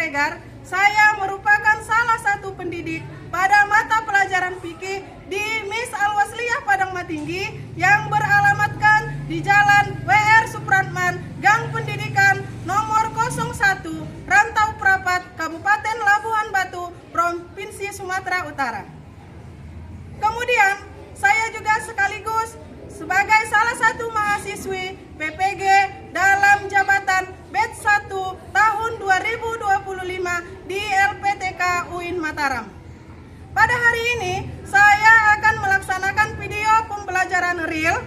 Siregar. Saya merupakan salah satu pendidik pada mata pelajaran fikih di Miss Al-Wasliyah Padang Matinggi yang beralamatkan di Jalan W.R. Supratman, Gang Pendidikan nomor 01, Rantau Prapat, Kabupaten Labuhan Batu, Provinsi Sumatera Utara. Kemudian, saya juga sekaligus sebagai salah satu mahasiswi PPG dalam jabatan batch 1 tahun 2025 di LPTK UIN Mataram. Pada hari ini, saya akan melaksanakan video pembelajaran real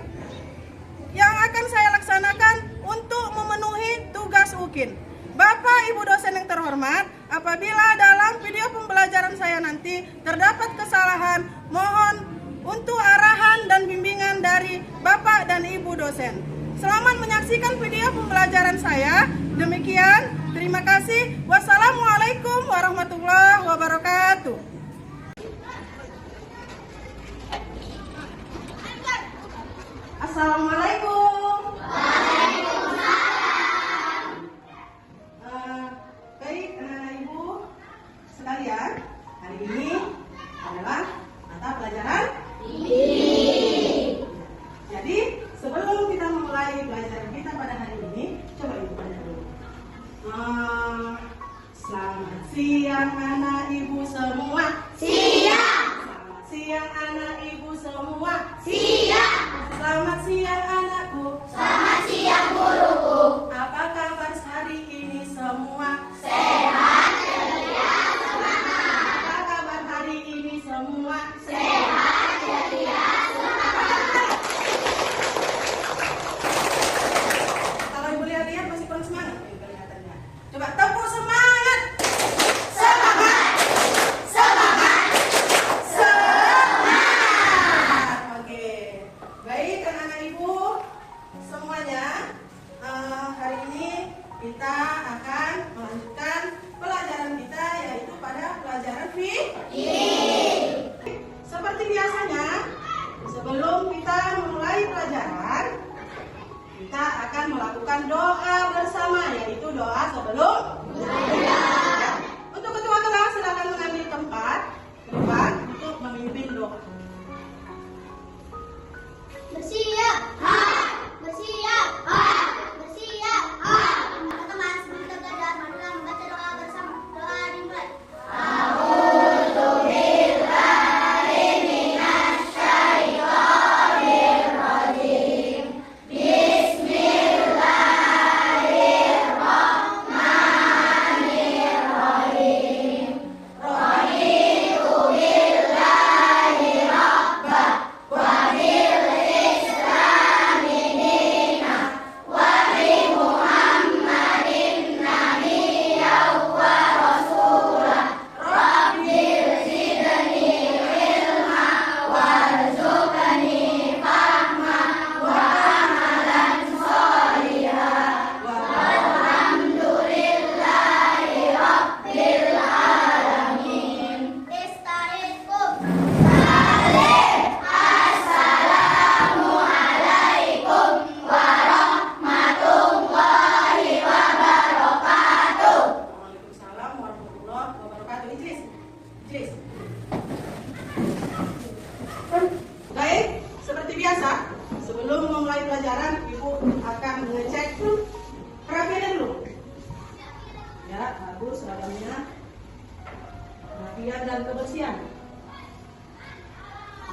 yang akan saya laksanakan untuk memenuhi tugas UKIN. Bapak Ibu dosen yang terhormat, apabila dalam video pembelajaran saya nanti terdapat kesalahan, mohon untuk arahan dan bimbingan dari Bapak dan Ibu dosen. Selamat menyaksikan video pembelajaran saya. Demikian, terima kasih. Wassalamualaikum warahmatullahi wabarakatuh. Assalamualaikum. Baik, anak-anak ibu sekalian, hari ini adalah mata pelajaran fikih. Jadi, sebelum kita memulai pelajaran kita pada hari ini, coba ibu baca dulu. Selamat siang anak ibu semua. Siang. Selamat siang anak ibu semua. Siang. Selamat siang anakku. Selamat siang guruku. Apa kabar hari ini semua? Sehat, ceria, semangat. Apa kabar hari ini semua? Sehat, ceria, semangat. Kalau ibu lihat-lihat masih kurang semangat kelihatannya. Coba tepuk semangat. Semangat. Semangat. Semangat. Oke. Baik anak-anak ibu semuanya, hari ini kita akan melanjutkan pelajaran kita, yaitu pada pelajaran fikih. Seperti biasanya, sebelum kita memulai pelajaran, kita akan melakukan doa bersama, yaitu doa sebelum belajar. Untuk ketua kelas silakan mengambil tempat di depan untuk memimpin doa. Bersiap. Bersiap. Bersiap. Teman-teman, sebelum kita belajar, marilah membaca doa bersama. Doa dimulai. Waalaikumsalam warahmatullahi wabarakatuh. Idris. Baik, seperti biasa, sebelum memulai pelajaran, ibu akan mengecek kerapian dulu. Ya, bagus seragamnya. Kerapian dan kebersihan.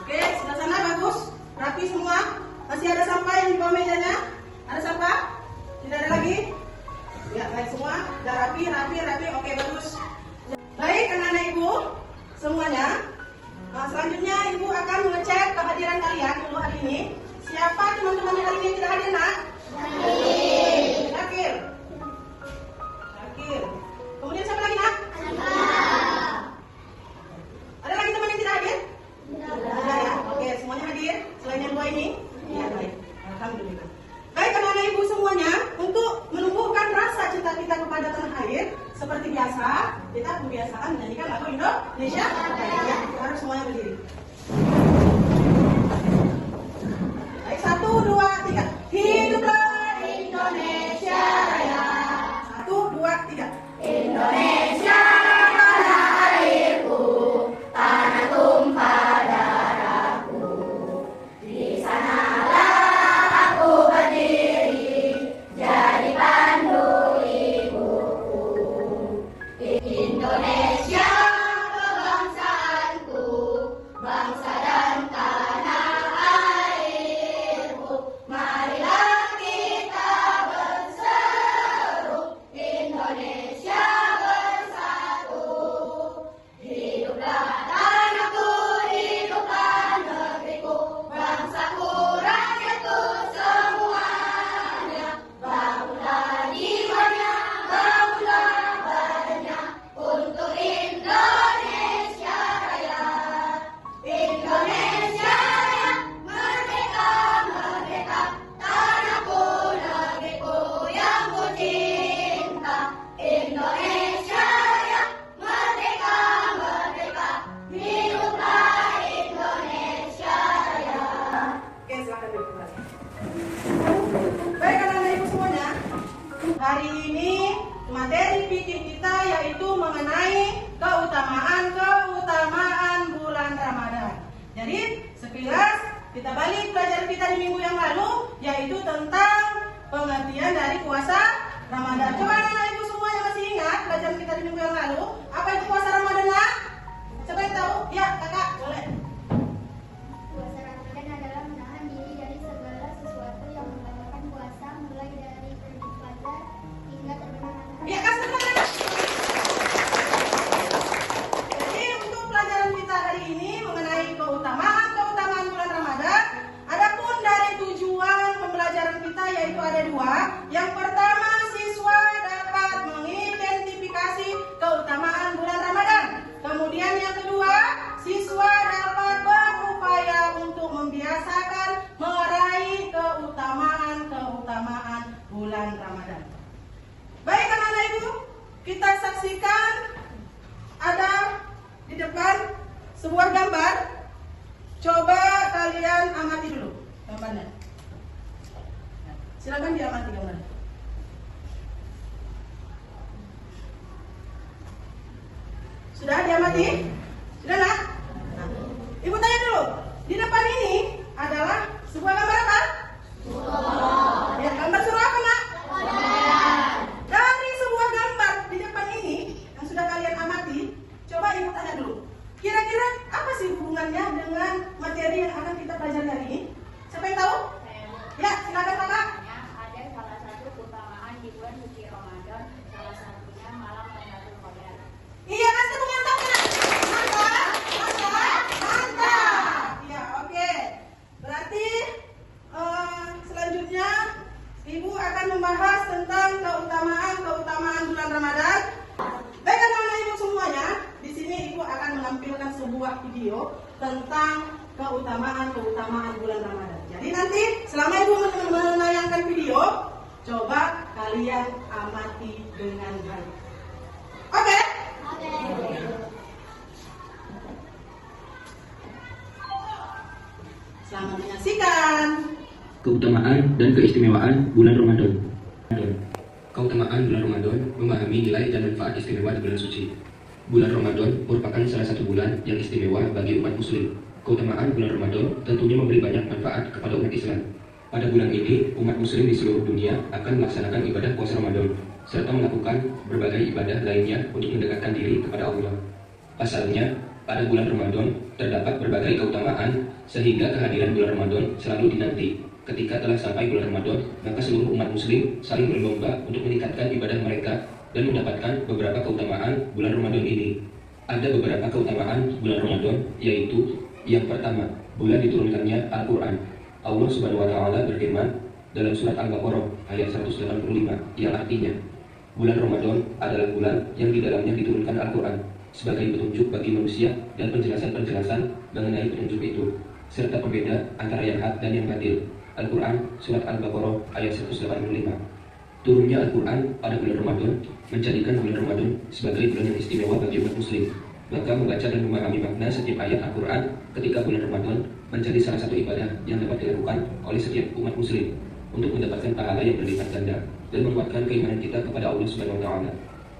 Oke, sebelah sana bagus, rapi semua. Masih ada sampah yang di bawah mejanya? Ada sampah? Tidak ada lagi? Ya, baik semua. Sudah rapi. Oke, bagus. Baik, anak-anak ibu semuanya. Selanjutnya ibu akan mengecek kehadiran kalian dulu hari ini. Siapa teman-teman yang hari ini tidak hadir, nak? Syakir. Kemudian siapa lagi, nak? Ada lagi teman yang tidak hadir? Tidak ya? Oke, semuanya hadir. Selain yang dua ini? Iya, baik. Alhamdulillah. Baik, anak-anak ibu semuanya, untuk menumbuhkan rasa cinta kita kepada tanah air, seperti biasa, kita kebiasaan menyanyikan lagu Indonesia. Ya, harus semuanya berdiri. Baik, 1, 2, 3. Hiduplah Indonesia Raya. 1, 2, 3. Indonesia Indonesia kebangsaanku, bangsa dan tanah airku. Marilah kita berseru, Indonesia bersatu. Hiduplah tanahku, hiduplah negeriku, bangsaku, rakyatku semuanya. Bangunlah jiwanya, bangunlah badannya untuk Indonesia Raya. Indonesia Raya, merdeka, merdeka, tanahku, negeriku yang ku cinta. Indonesia Raya, merdeka, merdeka, hiduplah Indonesia Raya. Oke, silakan duduk kembali. Baik anak-anak ibu semuanya, hari ini materi fikih kita yaitu mengenai keutamaan bulan Ramadan. Jadi sekilas kita balik pelajaran kita di minggu yang lalu yaitu tentang pengertian dari puasa Ramadan. Coba anak-anak ibu semuanya masih ingat pelajaran kita di minggu yang lalu? Apa itu puasa Ramadan lah? Siapa yang tahu? Ya kakak, boleh. Puasa Ramadan adalah menahan diri dari segala sesuatu yang membatalkan puasa, mulai dari terbit fajar hingga terbenam matahari. Ya kasih tepuk tangan. Jadi untuk pelajaran kita hari ini mengenai keutamaan bulan Ramadan. Adapun dari tujuan pembelajaran kita yaitu ada dua. Yang pertama, siswa dapat mengidentifikasi keutamaan bulan Ramadan. Kemudian yang kedua, siswa dapat berupaya untuk membiasakan meraih keutamaan bulan Ramadan. Baik anak-anak ibu, kita saksikan ada di depan sebuah gambar. Coba kalian amati dulu gambarnya. Silakan diamati gambarnya. Sudah diamati? Sudah nak? Nah, ibu tanya dulu, di depan ini adalah sebuah gambar apa? Ya, gambar surah apa nak? Dari sebuah gambar di depan ini yang sudah kalian amati, coba ibu tanya dulu. Kira-kira apa sih hubungannya dengan materi yang akan kita pelajari hari ini? Siapa yang tahu? Ya, silakan kakak. Ada salah satu keutamaan di bulan suci Ramadan, salah satunya malam Lailatul Qadar. Iya, kasih tepuk tangan. Mantap. Ya, oke. Berarti selanjutnya ibu akan membahas tentang keutamaan bulan Ramadan. Baik anak-anak ibu semuanya, di sini ibu akan menampilkan sebuah video tentang keutamaan bulan Ramadan. Jadi nanti selama ibu menayangkan video, coba kalian amati dengan baik. Oke? Selamat menyaksikan. Keutamaan dan keistimewaan bulan Ramadan. Keutamaan bulan Ramadan memahami nilai dan manfaat istimewa di bulan suci. Bulan Ramadan merupakan salah satu bulan yang istimewa bagi umat muslim. Keutamaan bulan Ramadan tentunya memberi banyak manfaat kepada umat Islam. Pada bulan ini, umat muslim di seluruh dunia akan melaksanakan ibadah puasa Ramadan, serta melakukan berbagai ibadah lainnya untuk mendekatkan diri kepada Allah. Pasalnya, pada bulan Ramadan terdapat berbagai keutamaan sehingga kehadiran bulan Ramadan selalu dinanti. Ketika telah sampai bulan Ramadan, maka seluruh umat muslim saling berlomba untuk meningkatkan ibadah mereka dan mendapatkan beberapa keutamaan bulan Ramadan ini. Ada beberapa keutamaan bulan Ramadan, yaitu yang pertama, bulan diturunkannya Al-Quran. Allah Subhanahu wa Ta'ala berfirman dalam surat Al-Baqarah ayat 185 yang artinya, bulan Ramadan adalah bulan yang di dalamnya diturunkan Al-Quran sebagai petunjuk bagi manusia dan penjelasan-penjelasan mengenai petunjuk itu, serta pembeda antara yang hak dan yang batil. Al-Quran surat Al-Baqarah ayat 185. Turunnya Al-Quran pada bulan Ramadan menjadikan bulan Ramadan sebagai bulan yang istimewa bagi umat muslim. Maka membaca dan memahami makna setiap ayat Al-Quran ketika bulan Ramadan menjadi salah satu ibadah yang dapat dilakukan oleh setiap umat muslim untuk mendapatkan pahala yang berlipat ganda dan menguatkan keimanan kita kepada Allah Subhanahu wa Ta'ala.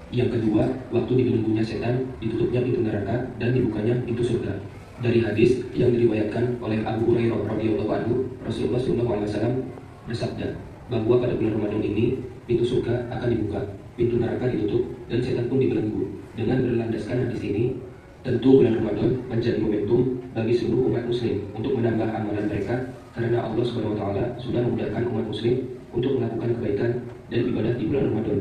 Yang kedua, waktu dibelenggunya setan, ditutupnya pintu neraka dan dibukanya pintu surga. Dari hadis yang diriwayatkan oleh Abu Hurairah radhiyallahu anhu, Rasulullah SAW bersabda bahwa pada bulan Ramadan ini pintu surga akan dibuka, pintu neraka ditutup, dan setan pun dibelenggu. Dengan berlandaskan hadis ini, tentu bulan Ramadan menjadi momentum bagi seluruh umat muslim untuk menambah amalan mereka, karena Allah Subhanahu wa taala sudah memudahkan umat muslim untuk melakukan kebaikan dan ibadah di bulan Ramadan.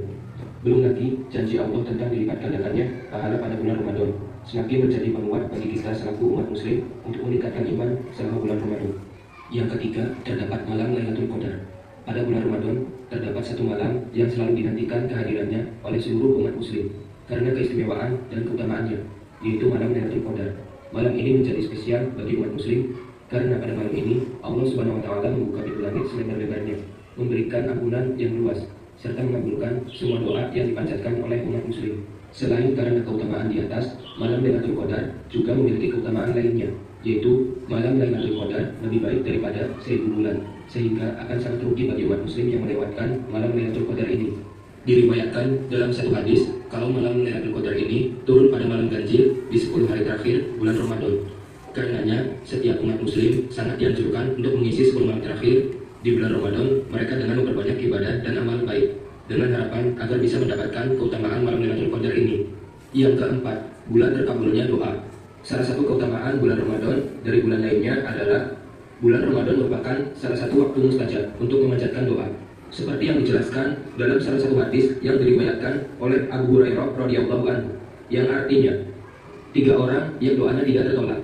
Belum lagi janji Allah tentang dilipat gandakannya pahala pada bulan Ramadan, semakin menjadi penguat bagi kita selaku umat muslim untuk meningkatkan iman selama bulan Ramadan. Yang ketiga, terdapat malam Lailatul Qadar. Pada bulan Ramadan terdapat satu malam yang selalu dinantikan kehadirannya oleh seluruh umat muslim karena keistimewaan dan keutamaannya, yaitu malam Lailatul Qadar. Malam ini menjadi spesial bagi umat muslim karena pada malam ini Allah Subhanahu wa taala membuka pintu langit selebar-lebarnya, memberikan ampunan yang luas serta mengabulkan semua doa yang dipanjatkan oleh umat muslim. Selain karena keutamaan di atas, malam Lailatul Qadar juga memiliki keutamaan lainnya, yaitu malam Lailatul Qadar lebih baik daripada 1000 bulan, sehingga akan sangat rugi bagi umat muslim yang melewatkan malam Lailatul Qadar ini. Diriwayatkan dalam satu hadis kalau malam Lailatul Qadar ini turun pada malam ganjil di 10 hari terakhir bulan Ramadan. Karenanya setiap umat muslim sangat dianjurkan untuk mengisi 10 malam terakhir di bulan Ramadan mereka dengan memperbanyak ibadah dan amal baik, dengan harapan agar bisa mendapatkan keutamaan malam Lailatul Qadar ini. Yang keempat, bulan terkabulnya doa. Salah satu keutamaan bulan Ramadan dari bulan lainnya adalah bulan Ramadan merupakan salah satu waktu mustajab untuk memanjatkan doa. Seperti yang dijelaskan dalam salah satu hadis yang diriwayatkan oleh Abu Hurairah radhiyallahu anhu, yang artinya 3 orang yang doanya tidak tertolak.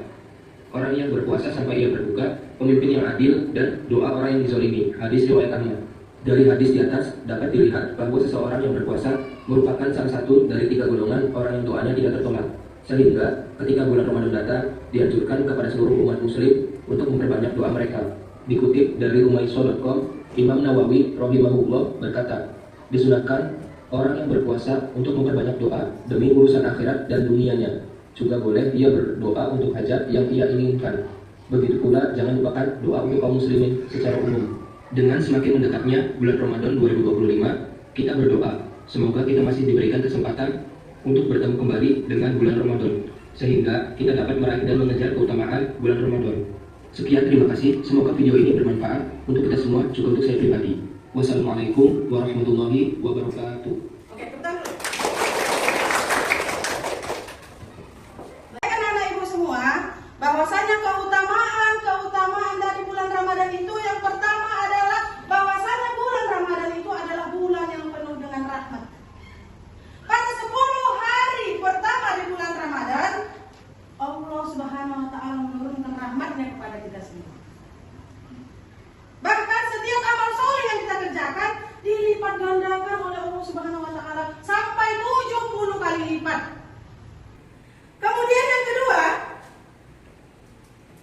Orang yang berpuasa sampai ia berbuka, pemimpin yang adil, dan doa orang yang dizalimi. Hadis riwayat Ahmad. Dari hadis di atas dapat dilihat bahwa seseorang yang berpuasa merupakan salah satu dari 3 golongan orang yang doanya tidak tertolak. Sehingga ketika bulan Ramadan datang, dianjurkan kepada seluruh umat muslim untuk memperbanyak doa mereka. Dikutip dari Rumayso.com, Imam Nawawi rahimahullah berkata, disunahkan orang yang berpuasa untuk memperbanyak doa demi urusan akhirat dan dunianya. Juga boleh ia berdoa untuk hajat yang ia inginkan. Begitu pula jangan lupakan doa untuk kaum muslimin secara umum. Dengan semakin mendekatnya bulan Ramadan 2025, kita berdoa semoga kita masih diberikan kesempatan untuk bertemu kembali dengan bulan Ramadan, sehingga kita dapat meraih dan mengejar keutamaan bulan Ramadan. Sekian, terima kasih. Semoga video ini bermanfaat untuk kita semua, juga untuk saya pribadi. Wassalamualaikum warahmatullahi wabarakatuh. Oke, tepuk tangan. Baik anak-anak ibu semua, bahwasanya keutamaan dari bulan Ramadan itu yang pertama adalah bahwasanya bulan Ramadan itu adalah bulan yang penuh dengan rahmat. Pada 10 hari pertama di bulan Ramadan, Allah Subhanahu wa taala menurunkan rahmatnya kepada kita semua. Bahkan setiap amal soleh yang kita kerjakan dilipat gandakan oleh Allah Subhanahu wa taala sampai 70 kali lipat. Kemudian yang kedua,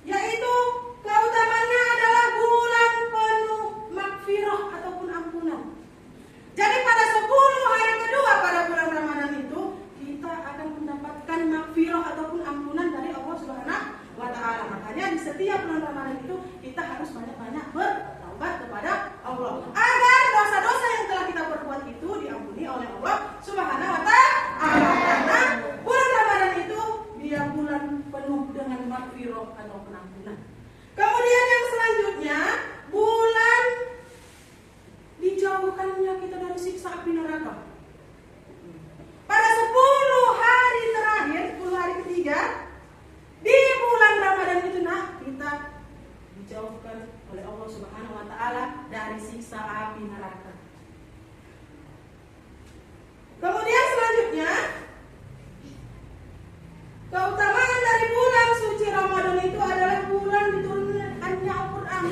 yaitu keutamaannya adalah bulan penuh magfirah ataupun ampunan. Jadi pada 10 hari kedua pada bulan Ramadan itu kita akan mendapatkan magfirah ataupun ampunan dari Allah Subhanahu wa taala. Makanya di setiap bulan Ramadan itu kita harus banyak-banyak bertaubat kepada Allah agar dosa-dosa yang telah kita perbuat itu diampuni oleh Allah Subhanahu wa taala. Karena bulan Ramadan itu dia bulan penuh dengan magfirah ataupun ampunan. Kemudian yang selanjutnya, bulan dijauhkannya kita dari siksa api neraka. Pada 10 hari terakhir, 10 hari ketiga di bulan Ramadan itu kita dijauhkan oleh Allah Subhanahu wa taala dari siksa api neraka. Kemudian selanjutnya, keutamaan dari bulan suci Ramadan itu adalah bulan diturunkannya Al-Quran.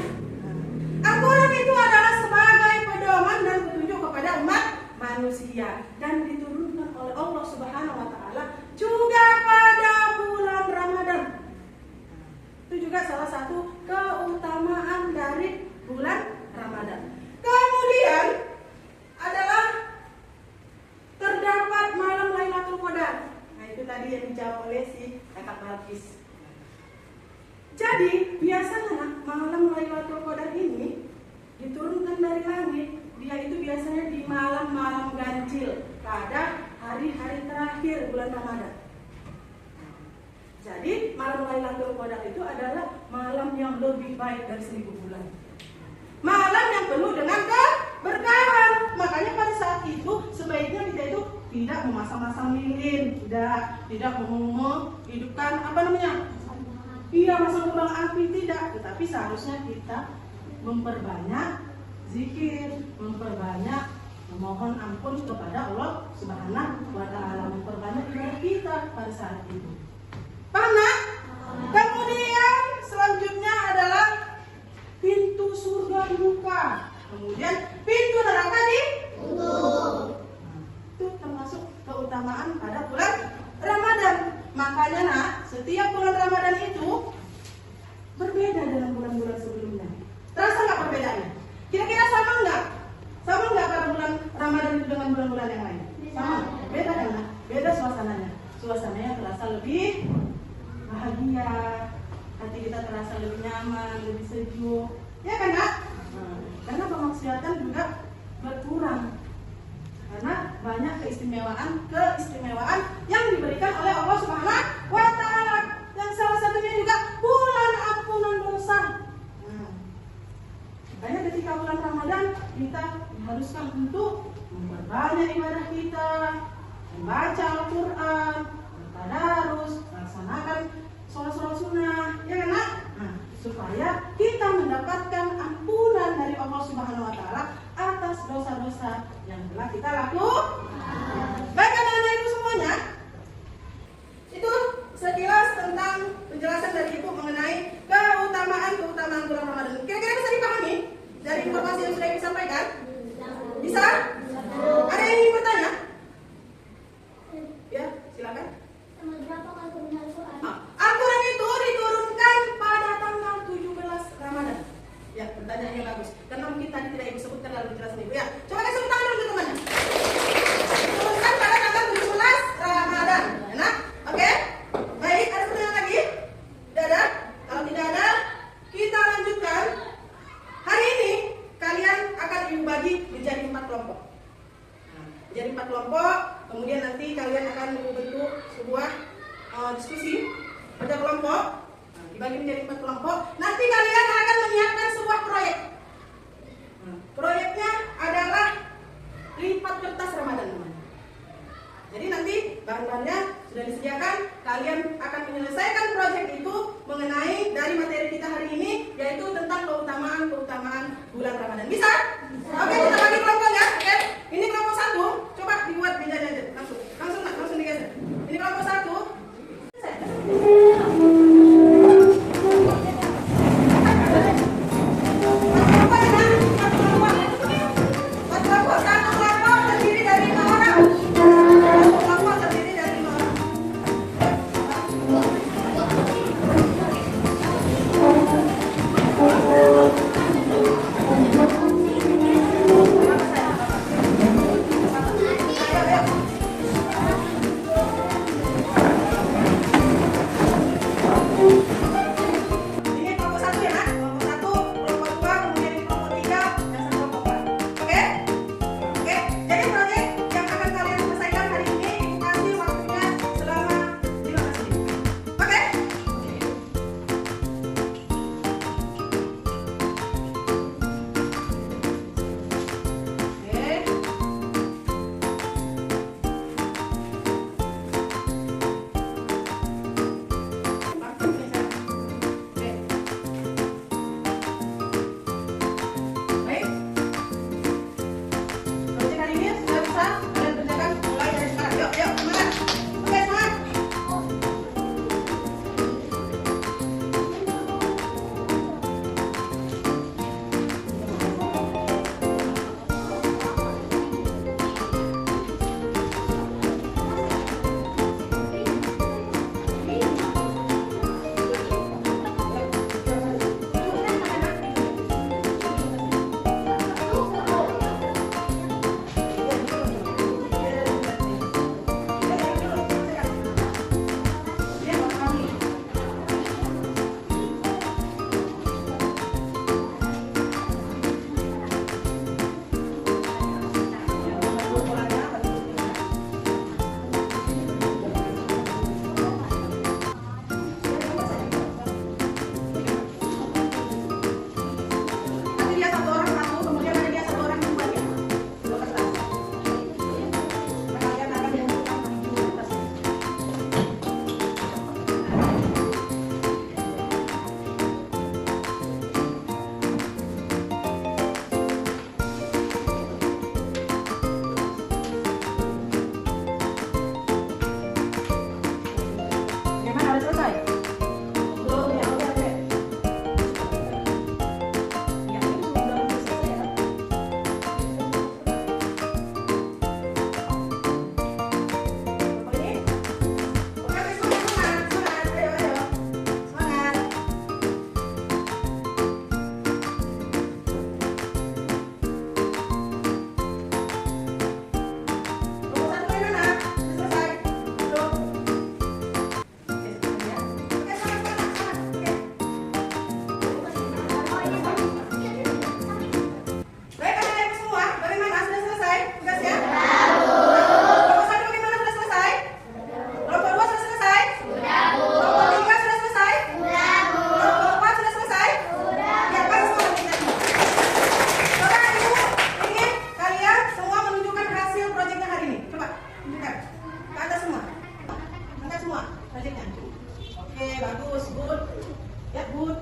Al-Quran itu adalah sebagai pedoman dan petunjuk kepada umat manusia dan diturunkan oleh Allah Subhanahu wa taala juga pada bulan Ramadan. Itu juga salah satu keutamaan dari bulan Ramadan. Kemudian adalah terdapat malam Lailatul Qadar. Nah, itu tadi yang dijawab oleh si Kakak Balkis. Jadi biasanya malam Lailatul Qadar ini diturunkan dari langit. Dia itu biasanya di malam-malam ganjil pada hari-hari terakhir bulan Ramadan. Jadi malam Lailatul Qadar itu adalah malam yang lebih baik dari 1000 bulan. Malam yang penuh dengan berkawan. Makanya pada saat itu sebaiknya kita itu tidak memasang-masang lilin, tidak menghidupkan apa namanya? Iya, masang kembang api, tidak. Tetapi seharusnya kita memperbanyak zikir, memperbanyak memohon ampun kepada Allah Subhanahu wa Ta'ala, memperbanyak ibadah kita pada saat itu. Paham nak? Kemudian selanjutnya adalah pintu surga dibuka, kemudian pintu neraka ditutup. Itu termasuk keutamaan pada bulan Ramadan. Makanya nak, setiap bulan Ramadan itu berbeda dengan bulan-bulan sebelumnya. Terasa nggak perbedaannya? Kira-kira sama nggak? Sama nggak pada bulan Ramadan itu dengan bulan-bulan yang lain? Sama. Beda kan? Nak? Beda suasananya. Suasananya terasa lebih bahagia, hati kita terasa lebih nyaman, lebih sejuk. Ya kan nak? Karena kemaksiatan juga berkurang. Karena banyak keistimewaan yang diberikan oleh Allah Subhanahu wa Ta'ala. Yang salah satunya juga bulan ampunan dosa. Makanya ketika bulan Ramadan kita diharuskan untuk memperbanyak ibadah kita, membaca Al-Quran, bertadarus, melaksanakan sholat-sholat sunnah, ya kan nak? Supaya kita mendapatkan ampunan dari Allah Subhanahu wa Ta'ala atas dosa-dosa yang telah kita lakukan. Baik anak-anak ibu semuanya, itu sekilas tentang penjelasan dari ibu mengenai keutamaan bulan Ramadan. Kira-kira bisa dipahami dari informasi yang sudah ibu sampaikan? Bisa? Ada yang ingin bertanya? Ya, silakan. Al-Quran itu diturunkan pada tanggal 17 Ramadan. Ya, pertanyaannya bagus. Karena mungkin tadi tidak ibu sebutkan dalam penjelasan ibu. Ya, coba kasih tepuk tangan dulu teman-teman. Diturunkan pada tanggal 17 Ramadan. Enak? Oke? Baik, ada pertanyaan lagi? Tidak ada? Kalau tidak ada, kita lanjutkan. Hari ini kalian akan ibu bagi menjadi 4 kelompok. Jadi 4 kelompok, kemudian nanti kalian akan membentuk sebuah diskusi pada kelompok, dibagi menjadi 4 kelompok. Nanti kalian akan menyiapkan sebuah proyek. Proyeknya adalah lipat kertas Ramadan, teman. Jadi nanti bahan-bahannya sudah disediakan. Kalian akan menyelesaikan proyek itu mengenai dari materi kita hari ini, yaitu tentang keutamaan bulan Ramadan. Bisa? Oke, kita bagi kelompok ya. Oke, ini kelompok 1. Coba dibuat mejanya aja, langsung digeser. Ini kelompok 1. Saya semua proyeknya? Oke, bagus, good. Ya, good.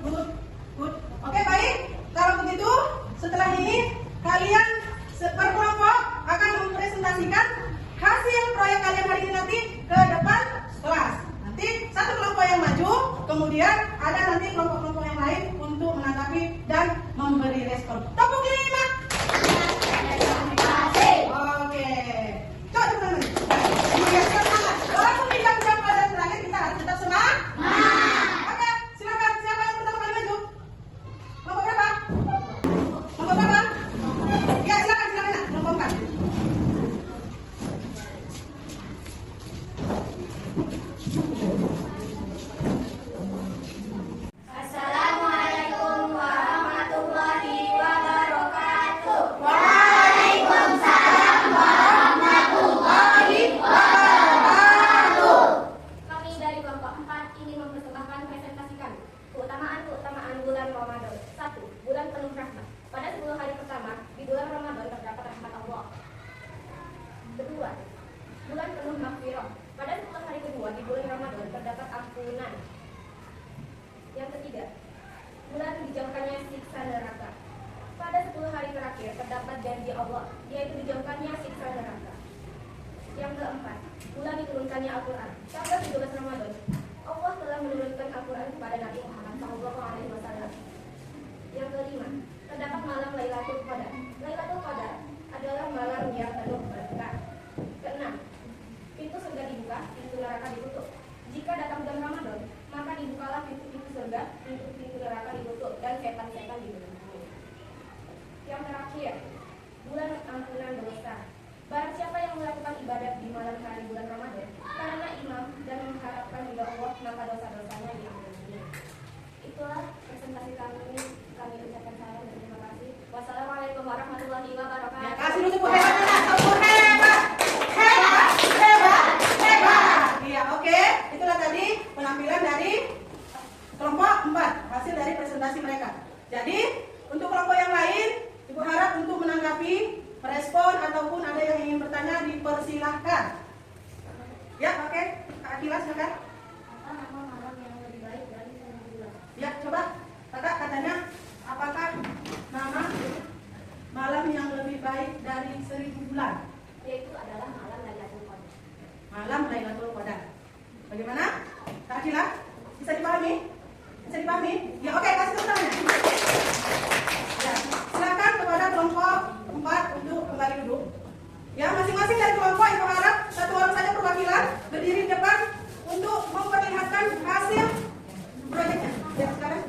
Oke, baik. Kalau begitu, setelah ini kalian per kelompok akan mempresentasikan hasil proyek kalian hari ini nanti ke depan kelas. Nanti satu kelompok yang maju, kemudian ada nanti kelompok-kelompok yang lain untuk menanggapi dan memberi respon. Tepuk lima. Oke. Coba teman-teman. Siapkan semangat. Walaupun di jam pelajaran terakhir kita harus tetap semangat. Oke, silakan. Siapa yang pertama kali maju? Kelompok berapa? Kelompok berapa? Ya, silakan. Kelompok 4. Assalamualaikum warahmatullahi wabarakatuh. Kami dari kelompok 4 ingin mempersembahkan presentasi kami. Keutamaan bulan Ramadan. 1. Bulan penuh rahmat. Pada 10 hari pertama di bulan Ramadan terdapat rahmat Allah. 2. Bulan penuh maghfirah. Pada 10 hari kedua di bulan Ramadan terdapat ampunan. Yang ketiga, bulan dijauhkannya siksa neraka. Pada 10 hari terakhir terdapat janji Allah, yaitu dijauhkannya siksa neraka. Yang keempat, bulan diturunkannya Al-Quran. Pada 17 Ramadan, Allah telah menurunkan Al-Quran kepada Nabi Muhammad SAW. Yang kelima, terdapat malam Lailatul Qadar. Lailatul Qadar adalah malam yang penuh berkah. Keenam, pintu surga dibuka, pintu neraka ditutup. Jika datang bulan Ramadan, maka dibukalah pintu-pintu surga, pintu-pintu neraka ditutup, dan setan-setan dibelenggu. Yang terakhir, bulan ampunan dosa. Barang siapa yang melakukan ibadat di malam hari bulan Ramadan karena imam dan mengharapkan ridha Allah, maka dosa-dosanya diampuni. Itulah presentasi kami ucapkan salam dan terima kasih. Wassalamualaikum warahmatullahi wabarakatuh. Ya, kasih dulu tepuk hebat. Hebat. Iya, oke. Itulah tadi penampilan dari kelompok 4, hasil dari presentasi mereka. Jadi, untuk kelompok yang lain, Ibu harap untuk menanggapi, merespon, ataupun ada yang ingin bertanya, dipersilahkan. Ya, oke. Kak Akila, silakan. Apa nama malam yang lebih baik dari 1000 bulan? Ya, coba. Kakak katanya, apakah nama malam yang lebih baik dari 1000 bulan? Yaitu adalah malam Lailatul Qadar. Malam Lailatul Qadar. Bagaimana? Kak Akila? Bisa dipahami? Bisa dipahami? Ya, oke, kasih tepuk tangannya. Ya, silakan kepada kelompok 4 untuk kembali duduk. Ya, masing-masing dari kelompok Ibu harap satu orang saja perwakilan berdiri di depan untuk memperlihatkan hasil proyeknya. Ya, sekarang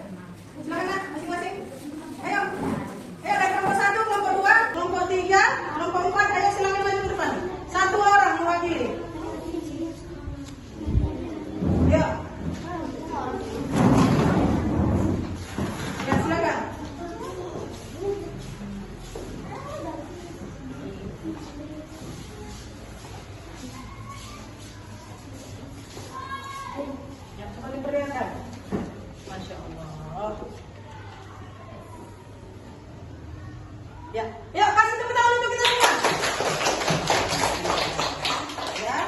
silakan Nak, masing-masing. Ayo dari kelompok 1, kelompok 2, kelompok 3, kelompok 4. Ayo silakan maju ke depan. Satu orang mewakili. Ya. Ya, silakan. Ya, coba diperlihatkan. Masya Allah. Ya, yuk kasih tepuk tangan untuk kita semua. Ya,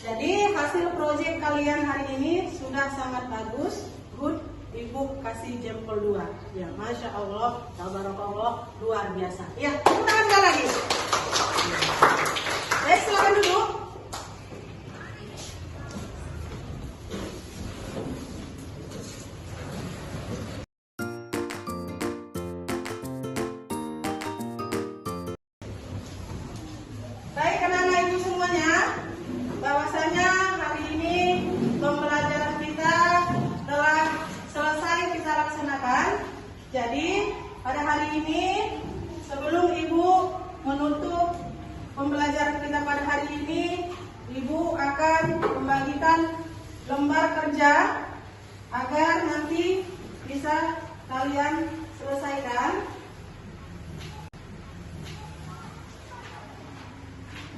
jadi hasil proyek kalian hari ini sudah sangat bagus, good. Ibu kasih jempol 2. Ya, Masya Allah, tabarakallah, luar biasa. Ya, tepuk tangan sekali lagi. Baik, silakan duduk. Baik, anak-anak ibu semuanya, bahwasanya hari ini pembelajaran kita telah selesai kita laksanakan. Jadi pada hari ini sebelum ibu menutup pembelajaran kita pada hari ini, ibu akan membagikan lembar kerja agar nanti bisa kalian selesaikan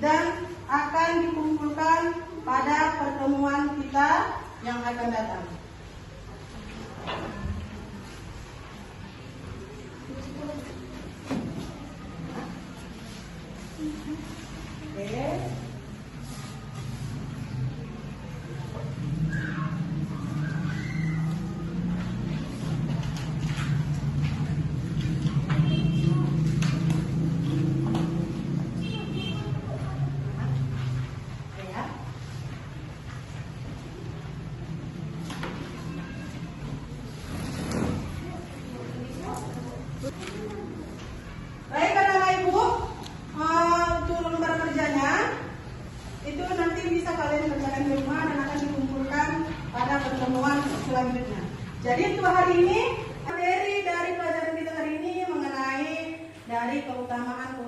dan akan dikumpulkan pada pertemuan kita yang akan datang. Oke. Jadi untuk hari ini materi dari pelajaran kita hari ini mengenai dari keutamaan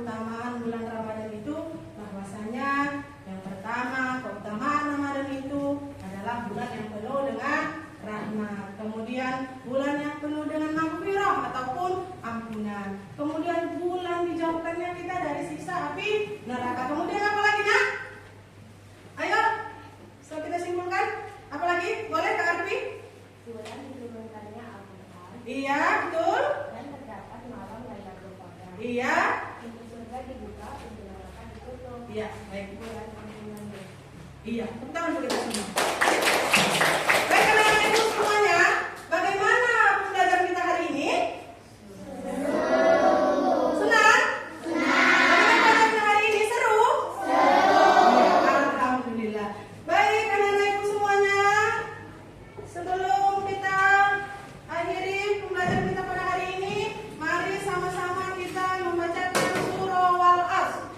bulan Ramadan itu, bahwasanya yang pertama keutamaan Ramadan itu adalah bulan yang penuh dengan rahmat, kemudian bulan yang penuh dengan maghfirah ataupun ampunan, kemudian bulan dijauhkannya kita dari siksa api neraka. Kemudian apa lagi, Nak? Ayo, so kita simpulkan. Apa lagi? Boleh Kak Arfi? Bulan diturunkannya Al-Quran Iya, betul. dan terdapat malam Lailatul Qadar. Iya. Pintu surga dibuka, pintu neraka ditutup. Iya, baik. Bulan ampunannya. Iya, tepuk tangan untuk kita semua. Baik, anak-anak ibu semuanya, bagaimana pembelajaran kita hari ini? Senang? Bagaimana pelajaran hari ini? Seru? Alhamdulillah. Baik, anak-anak ibu semuanya, sebelum kita akhiri pembelajaran kita pada hari ini, mari sama-sama kita membacakan surah Wal-Asr.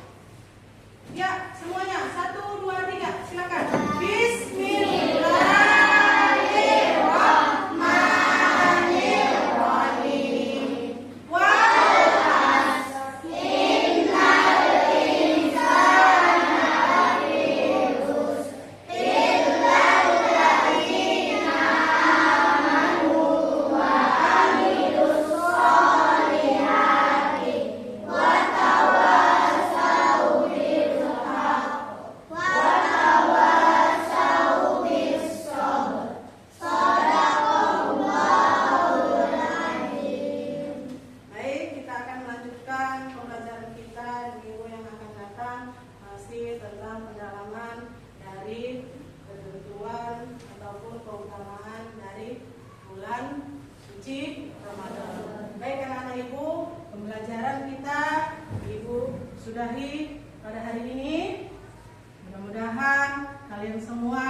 Ya, semuanya. 1, 2, 3. Silakan. Bismillahirrahmanirrahim. Wal-Asr. Baik, kita akan melanjutkan pembelajaran kita di minggu yang akan datang, masih tentang pendalaman dari ketentuan ataupun keutamaan dari bulan suci Ramadan. Baik anak-anak ibu, pembelajaran kita ibu sudahi pada hari ini. Mudah-mudahan kalian semua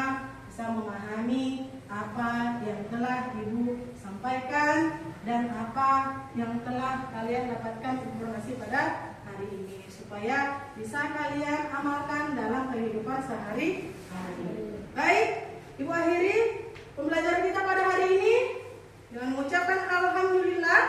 bisa memahami apa yang telah ibu sampaikan dan apa yang telah kalian dapatkan informasi pada hari ini, supaya bisa kalian amalkan dalam kehidupan sehari-hari. Baik, ibu akhiri pembelajaran kita pada hari ini dengan mengucapkan alhamdulillah.